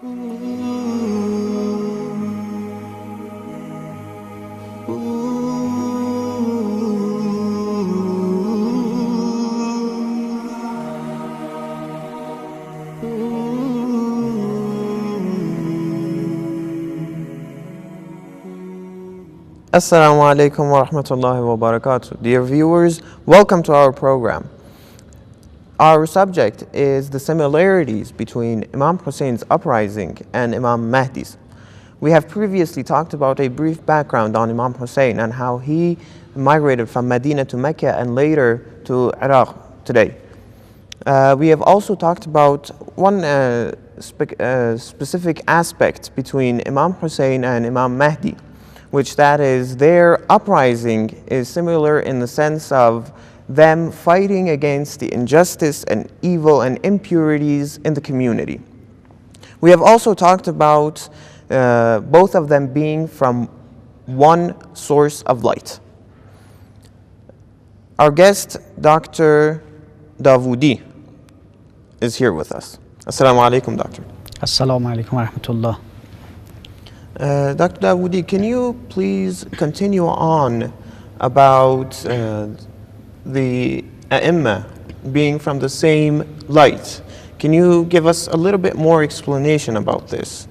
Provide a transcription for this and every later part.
Assalamu alaikum wa rahmatullahi wa barakatuh. Dear viewers, welcome to our program. Our subject is the similarities between Imam Hussein's uprising and Imam Mahdi's. We have previously talked about a brief background on Imam Hussain and how he migrated from Medina to Mecca and later to Iraq today. We have also talked about one specific aspect between Imam Hussain and Imam Mahdi, which that is their uprising is similar in the sense of them fighting against the injustice and evil and impurities in the community. We have also talked about both of them being from one source of light. Our guest, Dr. Dawoodi, is here with us. Assalamu alaikum, Doctor. Assalamu alaikum wa rahmatullah. Dr. Dawoodi, can you please continue on about the A'imma being from the same light? Can you give us a little bit more explanation about this?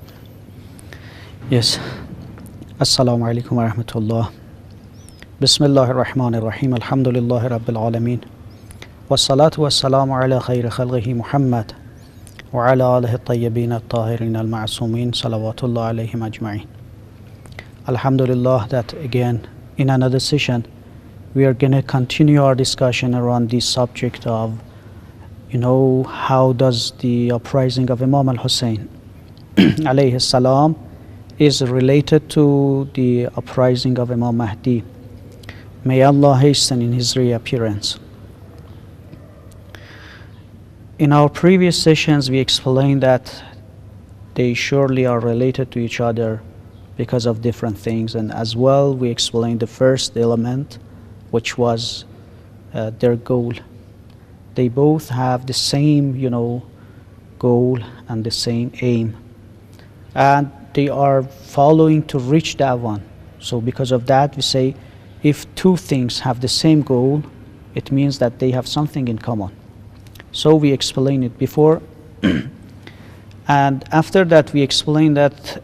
Yes. Assalamu alaikum wa rahmatullah. Bismillahir Rahmanir Rahim. Alhamdulillahi Rabbil Alameen. Wassalatu wassalamu ala khayri khalqihi Muhammad. وعلى آله الطيبين الطاهرين المعصومين صلوات الله عليهم أجمعين. Alhamdulillah, that again in another session we are going to continue our discussion around the subject of, how does the uprising of Imam Al Hussain alayhi salam is related to the uprising of Imam Mahdi. May Allah hasten in his reappearance. In our previous sessions, we explained that they surely are related to each other because of different things, and as well we explained the first element, which was their goal. They both have the same, goal and the same aim, and they are following to reach that one. So because of that, we say if two things have the same goal, it means that they have something in common. So we explained it before, and after that we explained that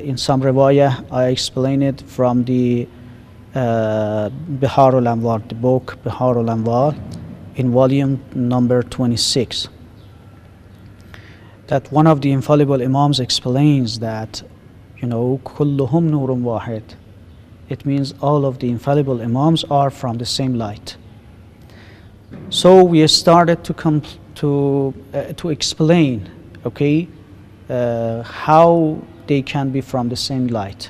in some riwayah, I explained it from the Bihar al-Anwar, the book Bihar al-Anwar in volume number 26, that one of the infallible Imams explains that, kulluhum nurun wahid. It means all of the infallible Imams are from the same light. So we started to explain, how they can be from the same light.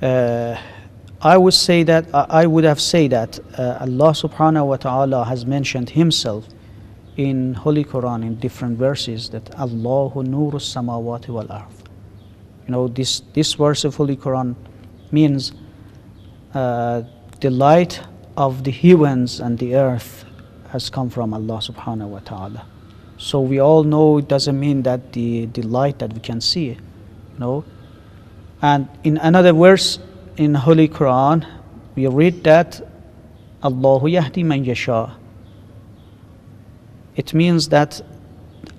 I would have said that Allah subhanahu wa ta'ala has mentioned himself in Holy Quran in different verses that Allahu nuru samawati wal ard. This verse of Holy Quran means the light of the heavens and the earth has come from Allah subhanahu wa ta'ala. So we all know it doesn't mean that the light that we can see, And in another verse in Holy Quran, we read that Allahu yahdi man yasha. It means that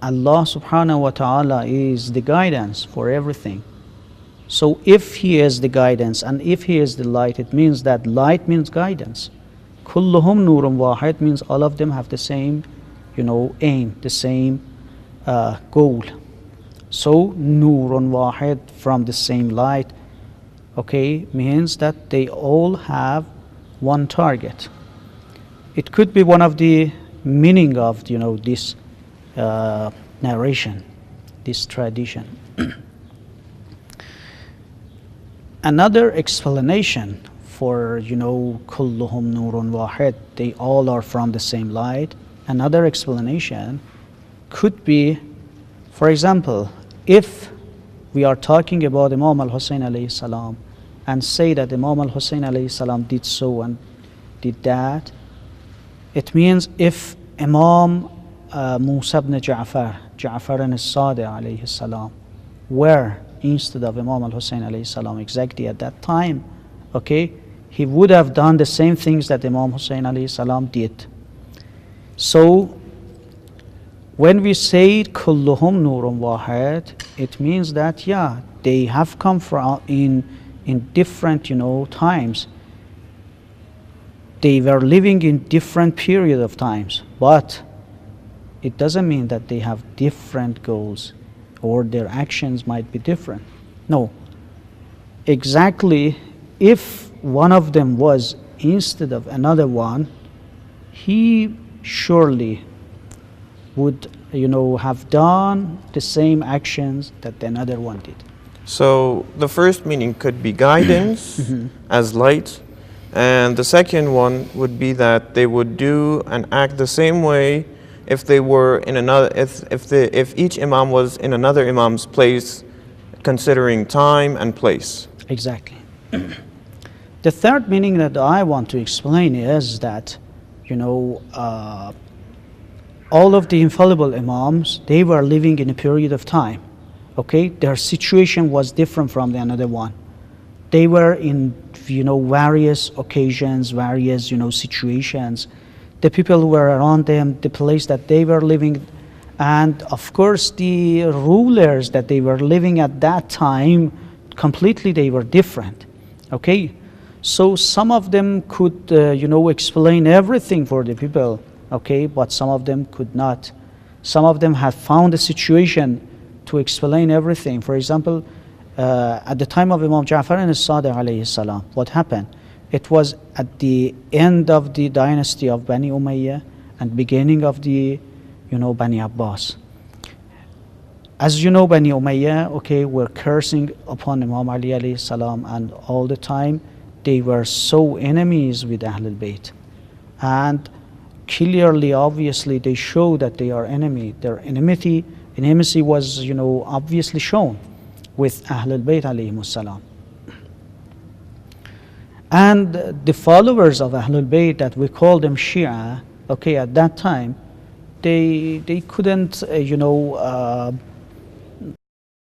Allah subhanahu wa ta'ala is the guidance for everything. So if He is the guidance and if He is the light, it means that light means guidance. Kulluhum nurun wahid means all of them have the same, aim, the same goal. So nurun wahid, from the same light, means that they all have one target. It could be one of the meaning of this narration, this tradition. Another explanation for kulluhum nurun wahid, they all are from the same light. Another explanation could be, for example, if we are talking about Imam Al Hussain alayhi salam and say that Imam Al Hussain alayhi salam did so and did that, it means if Imam Musa ibn Jaffar, Jaffar and Sadiq alayhi salam were instead of Imam Al Hussain alayhi salam exactly at that time, okay, he would have done the same things that Imam Hussain alayhi salam did. So when we say kulluhum nurun wahid, it means that yeah, they have come from in different times. They were living in different period of times, but it doesn't mean that they have different goals or their actions might be different. No, exactly, if one of them was instead of another one, he surely would have done the same actions that another one did. So the first meaning could be guidance as light, and the second one would be that they would do and act the same way if they were in another, if each imam was in another imam's place, considering time and place. Exactly. The third meaning that I want to explain is that all of the infallible imams, they were living in a period of time. Okay, their situation was different from the another one. They were in various occasions, various situations. The people who were around them, the place that they were living, and of course the rulers that they were living at that time, completely they were different. Okay, so some of them could explain everything for the people, okay, but some of them could not. Some of them had found a situation to explain everything. For example, at the time of Imam Jaffar and Sadiq alayhi salam, what happened? It was at the end of the dynasty of Bani Umayyah and beginning of the Bani Abbas. As you know, Bani Umayyah, okay, were cursing upon Imam Ali alayhi salam, and all the time they were so enemies with Ahlul Bayt. And clearly, obviously, they show that they are enemy. Their enmity was, obviously shown with Ahlul Bayt alayhimus salam. And the followers of Ahlul Bayt, that we call them Shia, okay, at that time, they couldn't,